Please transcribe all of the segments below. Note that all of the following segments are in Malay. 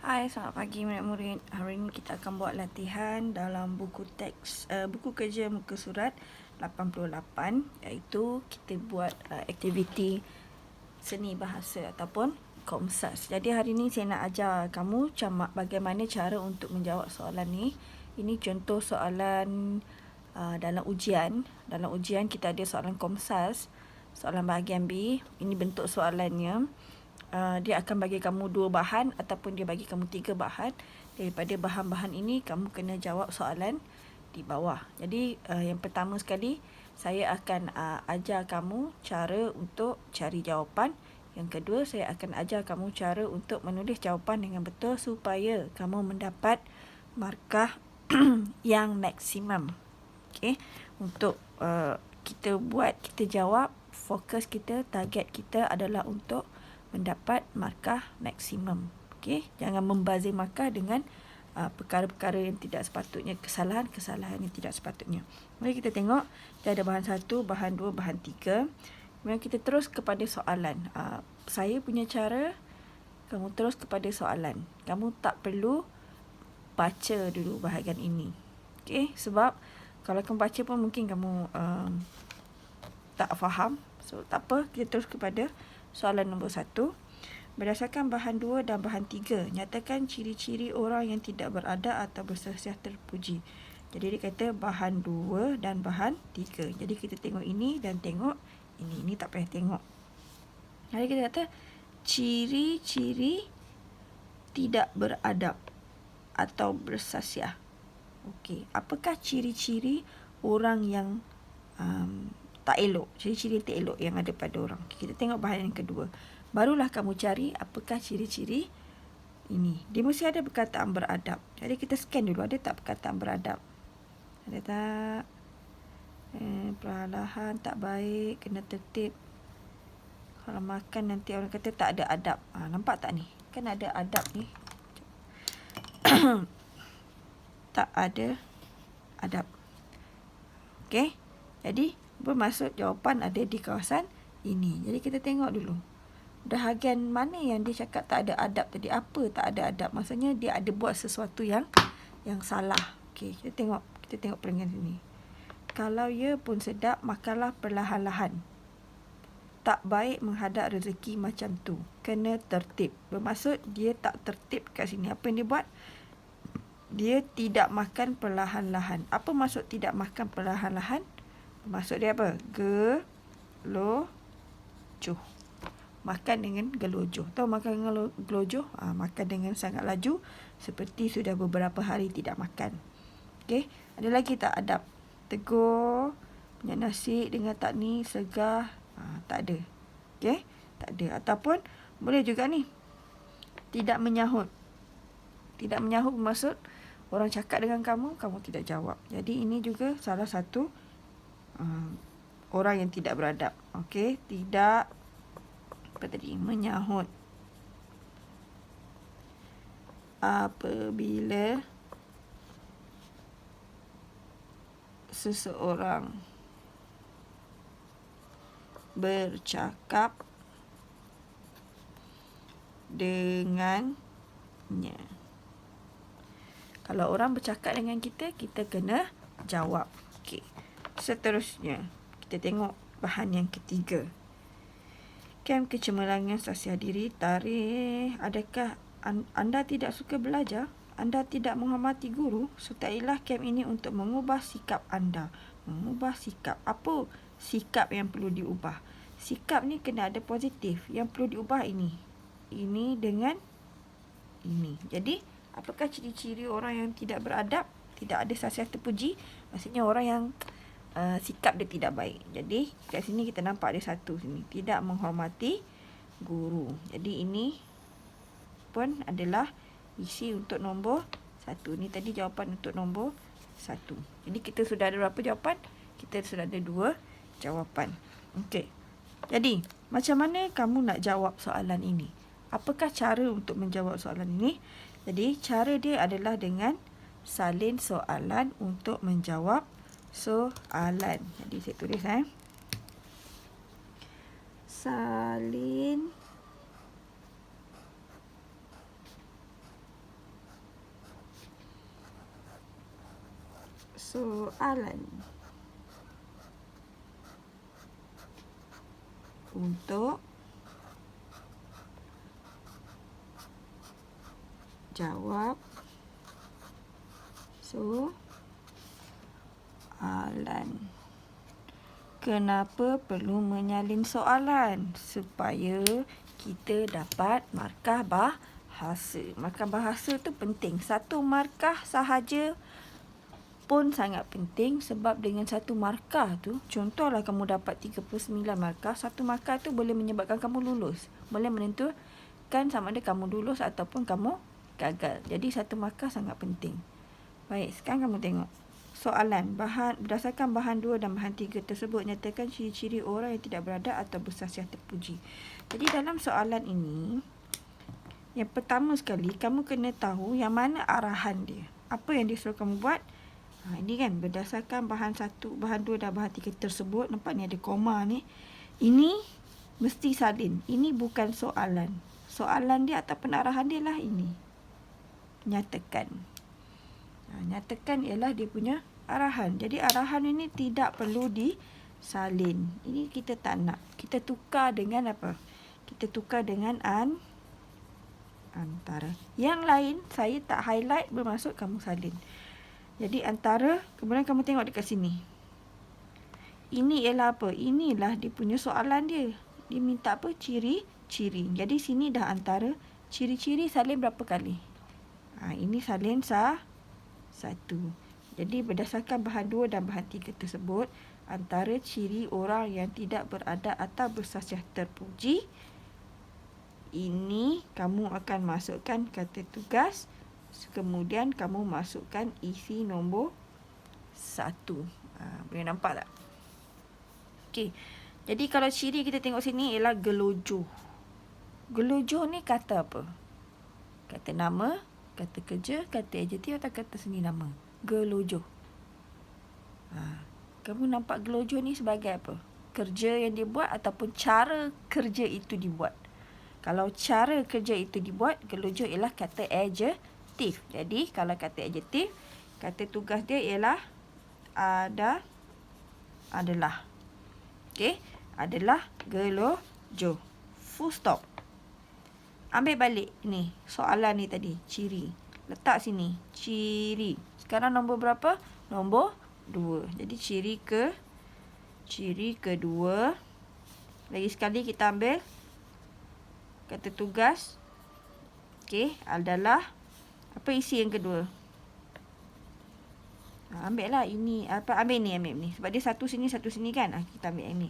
Hai, selamat pagi murid-murid. Hari ini kita akan buat latihan dalam buku teks, buku kerja muka surat 88, iaitu kita buat aktiviti seni bahasa ataupun Komsas. Jadi hari ini saya nak ajar kamu bagaimana cara untuk menjawab soalan ni. Ini contoh soalan dalam ujian. Dalam ujian kita ada soalan Komsas, soalan bahagian B. Ini bentuk soalannya. Dia akan bagi kamu 2 bahan ataupun dia bagi kamu 3 bahan. Daripada bahan-bahan ini kamu kena jawab soalan di bawah. Jadi yang pertama sekali saya akan ajar kamu cara untuk cari jawapan. Yang kedua saya akan ajar kamu cara untuk menulis jawapan dengan betul supaya kamu mendapat markah yang maksimum. Okey, untuk kita jawab, fokus kita, target kita adalah untuk mendapat markah maksimum. Okey, jangan membazir markah dengan perkara-perkara yang tidak sepatutnya, kesalahan-kesalahan yang tidak sepatutnya. Mari kita tengok, dia ada bahan 1, bahan 2, bahan 3. Kemudian kita terus kepada soalan. Saya punya cara, kamu terus kepada soalan. Kamu tak perlu baca dulu bahagian ini. Okey, sebab kalau kamu baca pun mungkin kamu tak faham. So, tak apa, kita terus kepada soalan nombor 1. Berdasarkan bahan 2 dan bahan 3, nyatakan ciri-ciri orang yang tidak beradab atau bersosial terpuji. Jadi dia kata bahan 2 dan bahan 3. Jadi kita tengok ini dan tengok ini. Ini tak payah tengok. Jadi kita kata ciri-ciri tidak beradab atau bersasiah. Okey, apakah ciri-ciri orang yang tak elok, ciri-ciri tak elok yang ada pada orang. Kita tengok bahan yang kedua. Barulah kamu cari apakah ciri-ciri ini. Dia mesti ada perkataan beradab. Jadi kita scan dulu, ada tak perkataan beradab? Ada tak? Perlahan, tak baik, kena tertib. Kalau makan nanti orang kata tak ada adab. Nampak tak ni? Kan ada adab ni. Tak ada adab. Okey? Jadi bermaksud jawapan ada di kawasan ini. Jadi kita tengok dulu. Bahagian mana yang dia cakap tak ada adab tadi? Apa tak ada adab? Maksudnya dia ada buat sesuatu yang salah. Okey, kita tengok perenggan sini. Kalau ia pun sedap, makanlah perlahan-lahan. Tak baik menghadap rezeki macam tu. Kena tertib. Bermaksud dia tak tertib kat sini. Apa yang dia buat? Dia tidak makan perlahan-lahan. Apa maksud tidak makan perlahan-lahan? Maksud dia apa? Gelojoh. Makan dengan gelojoh. Tahu makan dengan gelojoh? Makan dengan sangat laju. Seperti sudah beberapa hari tidak makan. Okey. Ada lagi tak adab? Tegur. Punya nasi dengan tak ni. Segar. Tak ada. Okey. Tak ada. Ataupun boleh juga ni. Tidak menyahut. Tidak menyahut bermaksud orang cakap dengan kamu, kamu tidak jawab. Jadi ini juga salah satu orang yang tidak beradab. Okey, tidak menyahut apabila seseorang bercakap dengannya. Kalau orang bercakap dengan kita, kita kena jawab. Okey. Seterusnya, kita tengok bahan yang ketiga. Kem kecemerlangan sasiah diri, tarikh. Adakah anda tidak suka belajar? Anda tidak menghormati guru? Sertailah kem ini untuk mengubah sikap anda. Mengubah sikap. Apa sikap yang perlu diubah? Sikap ni kena ada positif. Yang perlu diubah ini. Ini dengan ini. Jadi, apakah ciri-ciri orang yang tidak beradab? Tidak ada sasiah terpuji. Maksudnya orang yang sikap dia tidak baik. Jadi kat sini kita nampak ada satu sini. Tidak menghormati guru. Jadi ini pun adalah isi untuk nombor 1. Ni tadi jawapan untuk nombor 1. Jadi kita sudah ada berapa jawapan? Kita sudah ada 2 jawapan. Okey. Jadi macam mana kamu nak jawab soalan ini? Apakah cara untuk menjawab soalan ini? Jadi cara dia adalah dengan salin soalan untuk menjawab soalan. Jadi saya tulis salin soalan untuk jawab soalan. Kenapa perlu menyalin soalan? Supaya kita dapat markah bahasa. Markah bahasa tu penting. Satu markah sahaja pun sangat penting sebab dengan satu markah tu, contohlah kamu dapat 39 markah, satu markah tu boleh menyebabkan kamu lulus. Boleh menentukan sama ada kamu lulus ataupun kamu gagal. Jadi satu markah sangat penting. Baik, sekarang kamu tengok. Soalan, berdasarkan bahan 2 dan bahan 3 tersebut, nyatakan ciri-ciri orang yang tidak beradab atau bersasiah terpuji. Jadi dalam soalan ini, yang pertama sekali, kamu kena tahu yang mana arahan dia. Apa yang dia suruh kamu buat. Ini kan, berdasarkan bahan 1, bahan 2 dan bahan 3 tersebut, nampak ni ada koma ni. Ini mesti salin. Ini bukan soalan. Soalan dia ataupun arahan dia lah ini. Nyatakan. Nyatakan ialah dia punya arahan. Jadi arahan ini tidak perlu disalin. Ini kita tak nak. Kita tukar dengan apa? Kita tukar dengan antara. Yang lain saya tak highlight, bermaksud kamu salin. Jadi antara, kemudian kamu tengok dekat sini. Ini ialah apa? Inilah dia punya soalan dia. Dia minta apa? Ciri-ciri. Jadi sini dah antara. Ciri-ciri salin berapa kali? Ini salin satu. Jadi berdasarkan bahan 2 dan bahan 3 tersebut, antara ciri orang yang tidak beradab atau bersasiah terpuji, ini kamu akan masukkan kata tugas, kemudian kamu masukkan isi nombor 1. Boleh nampak tak? Okey. Jadi kalau ciri kita tengok sini ialah gelojoh. Gelojoh ni kata apa? Kata nama, kata kerja, kata adjektif atau kata seni nama? Gelojoh. Kamu nampak gelojoh ni sebagai apa? Kerja yang dia buat ataupun cara kerja itu dibuat. Kalau cara kerja itu dibuat, gelojoh ialah kata adjektif. Jadi kalau kata adjektif, kata tugas dia ialah adalah. Okey, adalah gelojoh. Full stop. Ambil balik ni, soalan ni tadi, ciri. Letak sini, ciri. Sekarang nombor berapa? Nombor 2. Jadi ciri kedua. Lagi sekali kita ambil kata tugas. Okey, adalah. Apa isi yang kedua? Ambil lah ini. Ambil ni. Sebab dia satu sini kan. Kita ambil yang ni.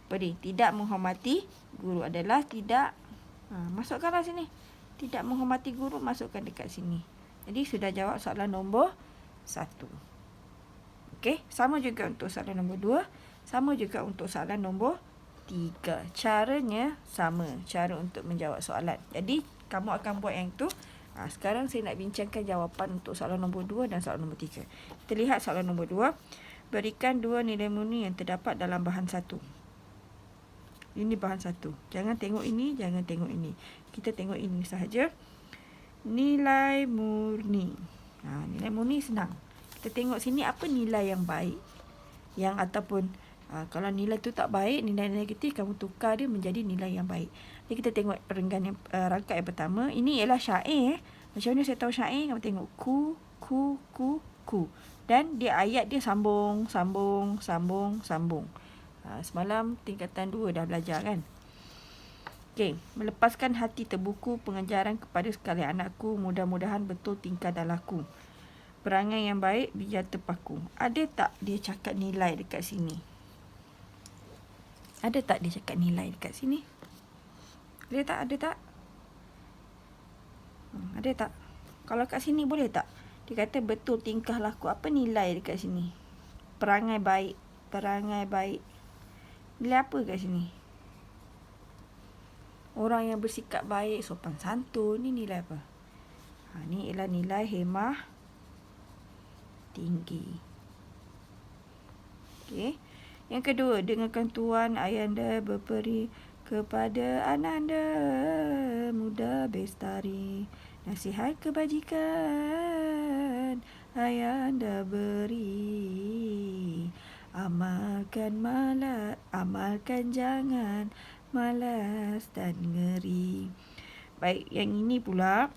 Apa dia? Tidak menghormati guru adalah tidak. Masukkanlah sini. Tidak menghormati guru, masukkan dekat sini. Jadi sudah jawab soalan nombor 1. Okey, sama juga untuk soalan nombor 2. Sama juga untuk soalan nombor 3. Caranya sama. Cara untuk menjawab soalan. Jadi kamu akan buat yang tu. Sekarang saya nak bincangkan jawapan untuk soalan nombor 2 dan soalan nombor 3. Kita lihat soalan nombor 2. Berikan 2 nilai murni yang terdapat dalam bahan 1. Ini bahan 1. Jangan tengok ini, jangan tengok ini. Kita tengok ini sahaja. Nilai murni. Nilai murni senang. Kita tengok sini apa nilai yang baik. Yang ataupun kalau nilai tu tak baik, nilai negatif, kamu tukar dia menjadi nilai yang baik. Jadi kita tengok perenggan yang rangkap yang pertama. Ini ialah syair. Macam mana saya tahu syair? Kamu tengok ku. Dan dia ayat dia sambung. Semalam tingkatan 2 dah belajar kan. Okey, melepaskan hati terbuku pengajaran kepada sekalian anakku, mudah-mudahan betul tingkah dan laku. Perangai yang baik, biar terpaku. Ada tak dia cakap nilai dekat sini? Ada tak dia cakap nilai dekat sini? Ada tak? Ada tak? Kalau kat sini boleh tak? Dia kata betul tingkah laku. Apa nilai dekat sini? Perangai baik. Nilai apa kat sini? Orang yang bersikap baik, sopan santun. Ni nilai apa? Ni ialah nilai hemah tinggi. Okey. Yang kedua, dengarkan tuan ayanda berperi kepada ananda muda bestari. Nasihat kebajikan ayahanda beri. Amalkan jangan malas dan ngeri. Baik, yang ini pula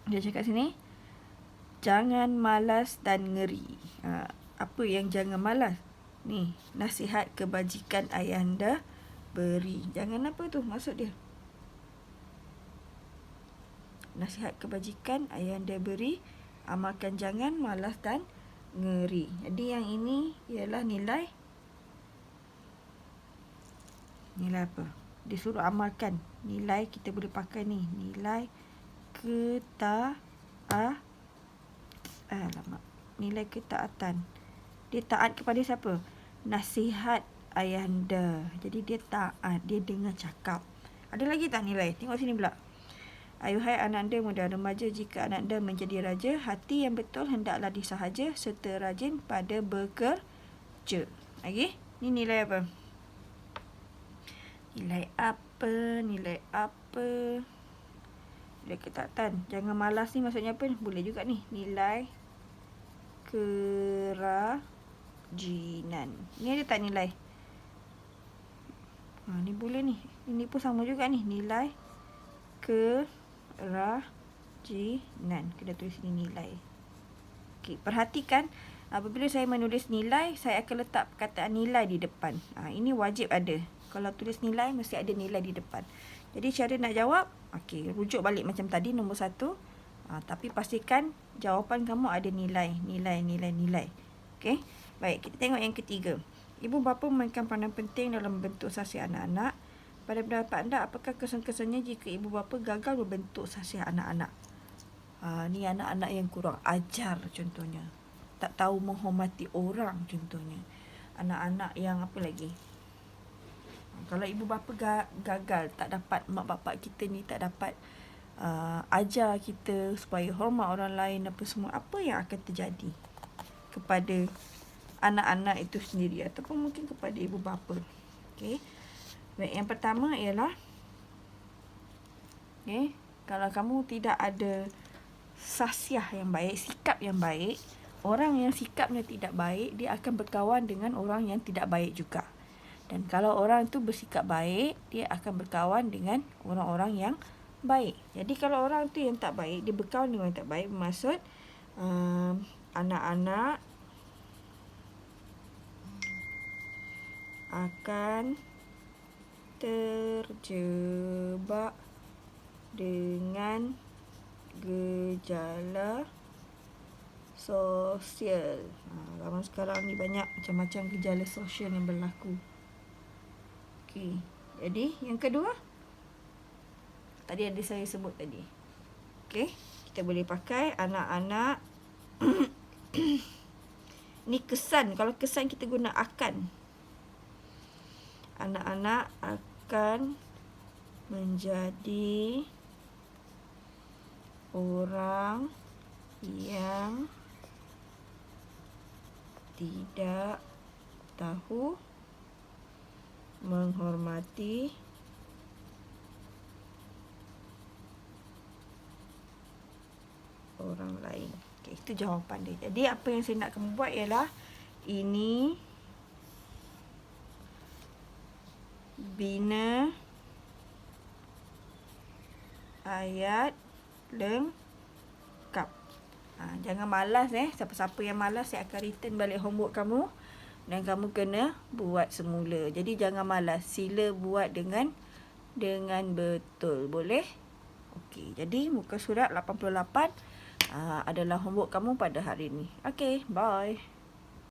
dia cakap sini, jangan malas dan ngeri. Apa yang jangan malas? Ni, nasihat kebajikan ayahanda beri. Jangan apa tu maksud dia? Nasihat kebajikan ayahanda beri, amalkan jangan malas dan ngeri. Jadi yang ini ialah nilai apa? Disuruh amalkan. Nilai kita boleh pakai ni, nilai nilai ketaatan. Dia taat kepada siapa? Nasihat ayahanda. Jadi dia taat, dia dengar cakap. Ada lagi tak nilai? Tengok sini pula. Ayuhai anak anda muda remaja, jika anak anda menjadi raja, hati yang betul hendaklah disahaja serta rajin pada bekerja. Lagi? Ni nilai apa? Nilai ketaatan. Jangan malas ni maksudnya apa? Boleh juga ni. Nilai kerajinan. Ni ada tak nilai? Ni boleh ni. Ini pun sama juga ni. Nilai kerajinan. Kena tulis ni nilai. Okey, perhatikan apabila saya menulis nilai, saya akan letak perkataan nilai di depan. Ini wajib ada. Kalau tulis nilai, mesti ada nilai di depan. Jadi cara nak jawab, okey, rujuk balik macam tadi nombor 1. Tapi pastikan jawapan kamu ada nilai. Okey. Baik, kita tengok yang ketiga. Ibu bapa memainkan peranan penting dalam membentuk sahsiah anak-anak. Pada pendapat anda, apakah kesan-kesannya jika ibu bapa gagal membentuk sahsiah anak-anak? Ni anak-anak yang kurang ajar contohnya. Tak tahu menghormati orang contohnya. Anak-anak yang apa lagi? Kalau ibu bapa gagal, tak dapat, mak bapak kita ni tak dapat ajar kita supaya hormat orang lain apa semua, apa yang akan terjadi kepada anak-anak itu sendiri ataupun mungkin kepada ibu bapa? Okey. Baik, yang pertama ialah kalau kamu tidak ada sahsiah yang baik, sikap yang baik, orang yang sikapnya tidak baik, dia akan berkawan dengan orang yang tidak baik juga. Dan kalau orang itu bersikap baik, dia akan berkawan dengan orang-orang yang baik. Jadi kalau orang itu yang tak baik, dia berkawan dengan orang yang tak baik, bermaksud anak-anak akan terjebak dengan gejala sosial. Zaman sekarang ni banyak macam-macam gejala sosial yang berlaku. Okey. Jadi yang kedua, tadi ada saya sebut tadi. Okey, kita boleh pakai anak-anak. Ni kesan. Kalau kesan kita guna akan. Anak-anak akan menjadi orang yang tidak tahu menghormati orang lain. Okay, itu jawapan dia. Jadi apa yang saya nak kamu buat ialah ini bina ayat lengkap. Jangan malas Siapa-siapa yang malas, saya akan return balik homework kamu dan kamu kena buat semula. Jadi jangan malas, sila buat dengan betul. Boleh? Okey, jadi muka surat 88 adalah homework kamu pada hari ini. Okey, bye.